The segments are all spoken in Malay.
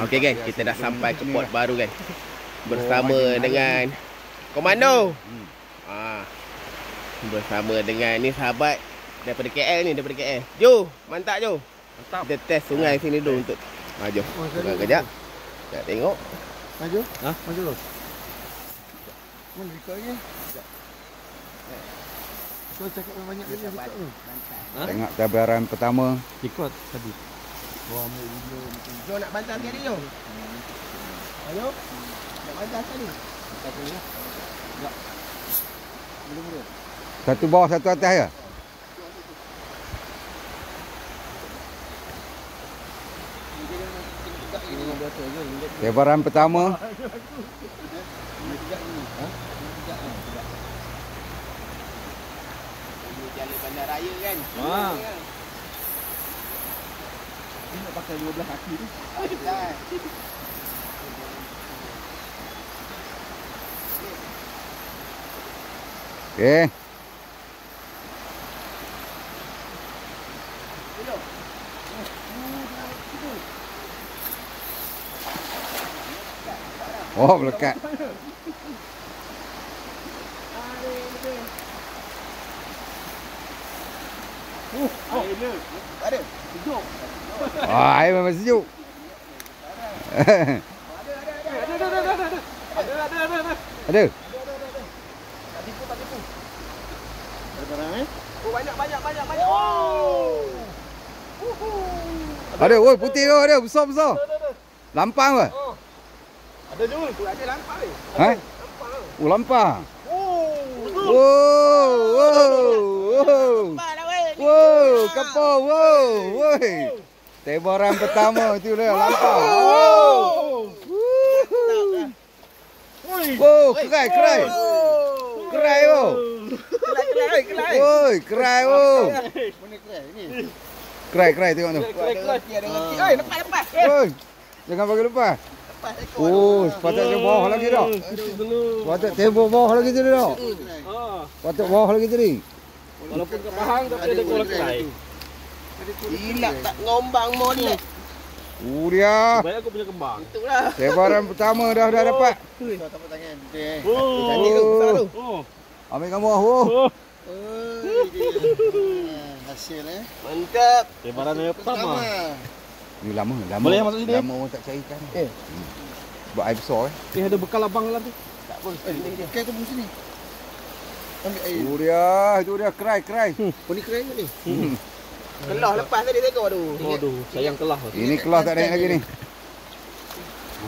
Okey guys, kita dah sampai ke port baru guys. Bersama dengan komando. Bersama dengan ni sahabat daripada KL ni, daripada KL. Jo, mantap Jo. Mantap. Kita test sungai sini dulu untuk jom. Kejap. Nak tengok. Maju. Maju dulu. Mana rekod ni? Kau cakap banyak ni rekod tu. Tengok cabaran pertama. Rekod tadi. Wah, ambil video mungkin. Jo nak bantal sekali Jo. Ayo. Nak bantal sekali. Satu ni. Ya. Mula-mula. Satu bawah, satu atas ya? Cabaran pertama. Jalan bandar raya kan. Ni nak pakai 12 kaki tu. Okey. Oh, melekat. Ada. Sejuk. Air memang sejuk. Ada. Tak tipu. Ada barang Oh, banyak. Oh. Ada, woi putih tu ada, besar. Lampang ke? Ada je. Ada lampang ni. Ha? Oh, lampang. Wow, kapal, woi. Tebaran pertama tu dia lampang. Wow, kerai. Kerai. Woi, kerai. Mana kerai ni? Kerai tengok tu. Kerai. Lepas. Woi. Jangan bagi lepas. Oh, sepatutnya bawah lagi dah. Patut tembok bawah lagi tadi dah. Patut bawah lagi tadi. Walaupun kat Pahang tapi ada kolam kerai. Gila tak ngombang molek. Dia. Baik aku punya kembang. Itulah. Tebaran pertama dah dapat. Tapak tangan. Cantik ke besar tu? Ambil gambar. Oh. Hasil Mantap. Tebaran yang pertama. Ni lama. Boleh masuk sini? Lama orang tak cari ikan. Buat air besar Ada bekal abang dalam tu. Tak pun. Ikan tu sini. Ambil air. Itu dia kerai. Oh ni kerai ni. Kelah lepas tadi tengok tu. Aduh, sayang kelah. Ini kelah tak naik lagi ni.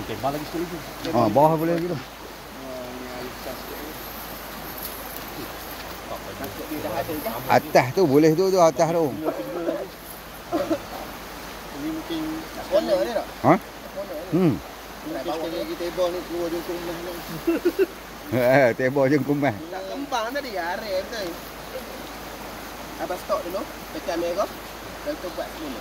Tembak lagi sekali tu. Bawah boleh lagi tu. Atas tu boleh tu atas tu. Ini mungkin Corner dia tak? Ha? mungkin sekali lagi tebal ni keluar jengkung rumah ni. Tebal jengkumas. Tak kembang tadi arif betul. Abang stop dulu. Tekan merah. Dan tu buat semula.